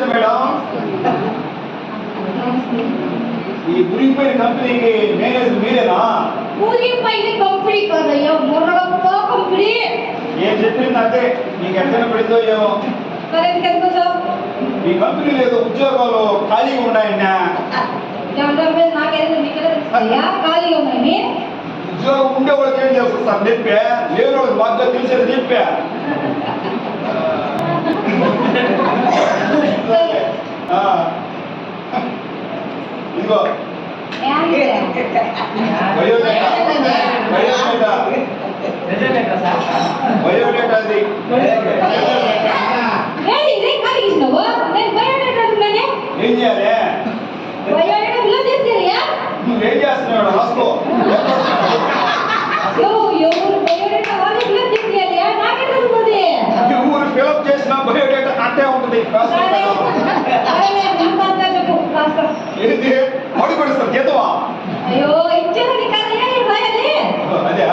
Madam ఈ మురిగిపోయిన కంపెనీకి manager మీరేనా? మురిగిపోయిన కంపెనీ కాదయ్యా, మురగప్ప కంపెనీ. ఏం చెప్పింది అంటే నీకు ఎక్కడ పడిందో ఏమో. సరే ఎందుకు ఈ కంపెనీలో ఏదో ఉద్యోగాలు ఖాళీగా ఉన్నాయన్నా. నాకేదో నీకెలా ఖాళీగా ఉన్నాయని. ఉద్యోగం ఉండేవాళ్ళకి ఏం చేస్తారు సార్ చెప్పా, లేని వాళ్ళకి బాగా తెలిసేది చెప్పా. ఇదిగో బయోడేటా అది ఏం చేయాలి? నువ్వేం చేస్తున్నావు? రాసుకో. ఊరు ఫిలప్ చేసిన బయోడేటా అంటే ఉంటుంది. ఏంటి అడుగు పడిస్తాం చేతవా? అయ్యో ఇచ్చేది అదే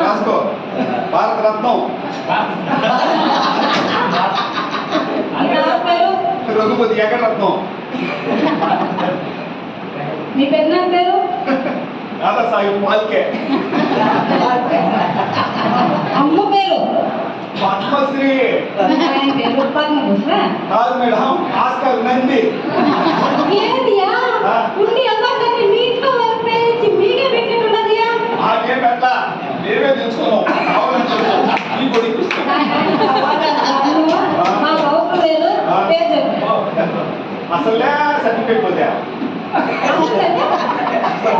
రాసుకో. భారత రత్నం రఘుపతి ఎక్కడ రత్నం. మీ పెద్ద పేరు దాదా సాహెబ్ పాల్కే. అమ్మ పేరు పద్మశ్రీ. పేరు పద్మభూషణ్ కాదు మేడం, ఆస్కార్ నంది. ఏంటియా ఉండి అవ్వకండి మీ ఇంట్లో వరకు పేరించి మీకే పెట్టినట్టున్నదియా. నాకేం పెట్టా, మేమే తెచ్చుకున్నాం. ఈ కొడి మాకు అవసరం లేదు. పేరు చెప్పు. అసలే సర్టిఫికేట్ పోతే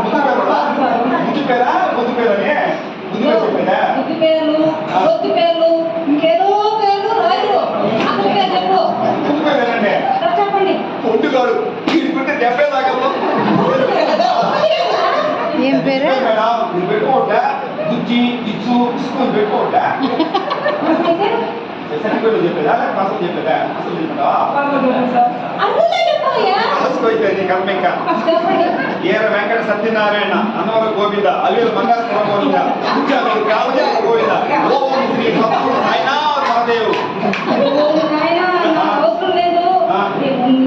ముందు పేరా పొద్దు పేరని ముద్దు పేర్లు పొద్దు పేర్లు ఇంకేదో పేర్లు రాయరు. అసలు పేరు చెప్పు. ముందు పేరేనండి. చెప్పండి. పొద్దు కాడు తీసుకుంటే డెబ్బై దాకా ఏం పేరు మేడం. మీరు పెట్టుకోవట్లే గుజ్జి ఇచ్చు ఇసుకొని పెట్టుకోవట్లే. సర్టిఫికేట్ చెప్పేదా అసలు చెప్పేదా? అసలు చెప్పదా? అలసిపోయితే నీ కర్మ ఇంకా. ఈర వెంకట సత్యనారాయణ, అన్నవరం గోవింద, అల్లుల మంగళపురం గోవింద, గోవింద, ఓం శ్రీ భక్తుడు సాయినాథ్ మహాదేవ్. అవసరం లేదు.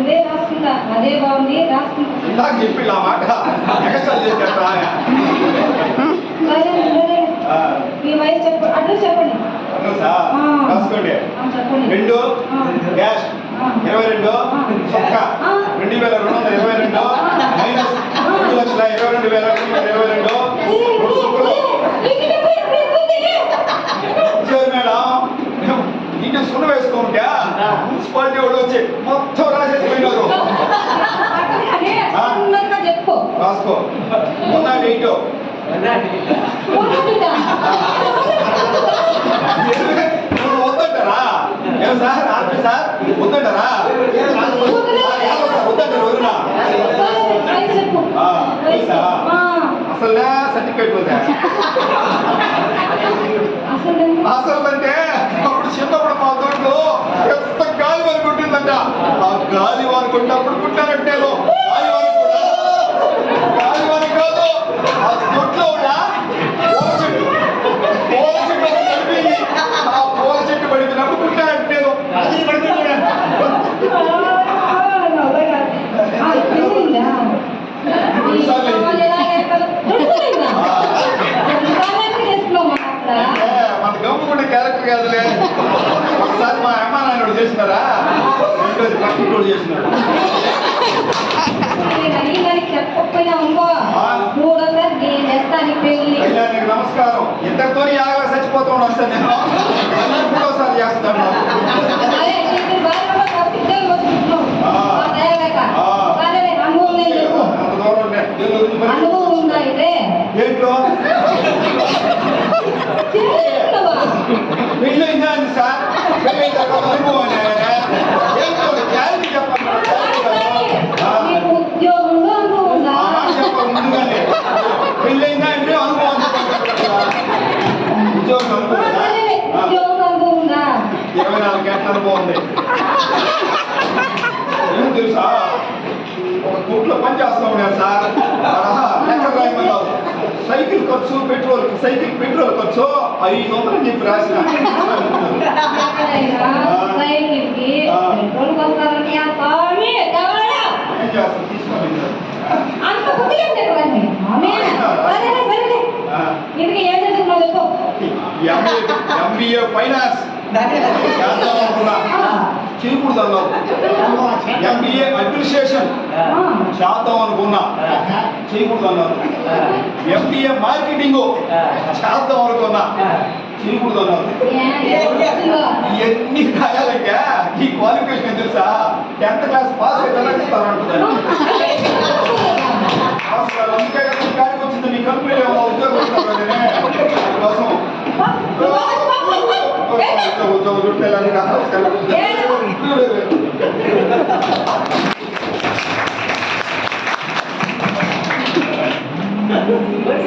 ఇదే రాసుకుంటా. అదే బాగుంది రాసుకుంటా. ఇందాక చెప్పి ఆ మాట ఎగస్ట్రాల్ చేసేట. మీ వయసు చెప్పు. అడ్రస్ చెప్పండి. రాసుకోండి. చెప్పండి. 2 డాష్ 22 సొక్క 2222 మైనస్ 2,22,222 మేడం. ఇంటి సున్న వేసుకుంటే మున్సిపాలిటీ వాళ్ళు వచ్చి మొత్తం రాసేసిపోయినారు. చెప్పు. రాసుకో. 108 వద్దంటారా? ఏం సార్ ఆర్పి సార్ వద్దంటారా? వద్దంటారు వదినా. అసలు సర్టిఫికేట్ పోతే అసలు అంటే అప్పుడు చిన్నప్పుడు మా తోటలో ఎంత గాలి వారి కొట్టిందంట. ఆ గాలి వారు కొట్టినప్పుడు కుట్టారంటే గాలి వారి కాదు, ఆ తొట్లో కూడా పూల చెట్టు చనిపోయింది. ఆ పూల చెట్టు పడిపోయినప్పుడు కుట్టారంటే అది పడిపోయి మన గమ్ముకుంటే క్యారెక్టర్ కాదులే. ఒకసారి మా అమ్మ నాయన చేసినారా, రెండోది పక్కన చేసినారు. చెప్పకపోయినా మూడోసారి నేను చేస్తాను పెళ్లి. నీకు నమస్కారం. ఇద్దరితో యాగలా చచ్చిపోతూ ఉన్నాను సార్. నేను మూడోసారి చేస్తాను. అనుభవం ఉందా అయితే? ఏంట్లో పెళ్ళైందా అండి సార్? పెళ్ళైన తర్వాత అనుభవం చెప్పండి. ఉద్యోగంలో అనుభవం ఉందా? చెప్పండి ముందుగానే. పెళ్ళైందా అంటే అనుభవం ఉద్యోగం అనుభవం ఉందా? 24 గంటల అనుభవం ఉంది. ఏం తెలుసా, ఒక కోట్లో పని చేస్తా ఉన్నారు సార్. లెక్కలు రాయమన్నారు. సైకిల్ ఖర్చు పెట్రోల్, సైకిల్ పెట్రోల్ ఖర్చు 500 అని చెప్పి రాసిన. సైకిల్ కి పెట్రోల్ వస్తారని న్యాయం చేస్తాను తీసుకోండి. అంత బుద్ధి లేదు వాడిని. ఆమె సరేలే సరేలే. ఇందుకు ఏం చదువుకున్నావు చెప్పు. ఎంబీఏ ఫైనాన్స్ చేద్దాం అనుకున్నా చేయకూడదు అన్నారు. ఎంబీఏ అడ్మినిస్ట్రేషన్ చేద్దాం అనుకున్నా చేయకూడదు అన్నారు. ఎంబీఏ మార్కెటింగ్ చేద్దాం అనుకున్నా చేయకూడదు అన్నారు. ఇవన్నీ రాయాలంటే ఈ క్వాలిఫికేషన్ తెలుసా? 10th క్లాస్ పాస్ అయితే ఇస్తానంటున్నాను. అందుకే కాడికి వచ్చింది మీ కంపెనీలో ఏమో ఉద్యోగం కోసం ఉద్యోగం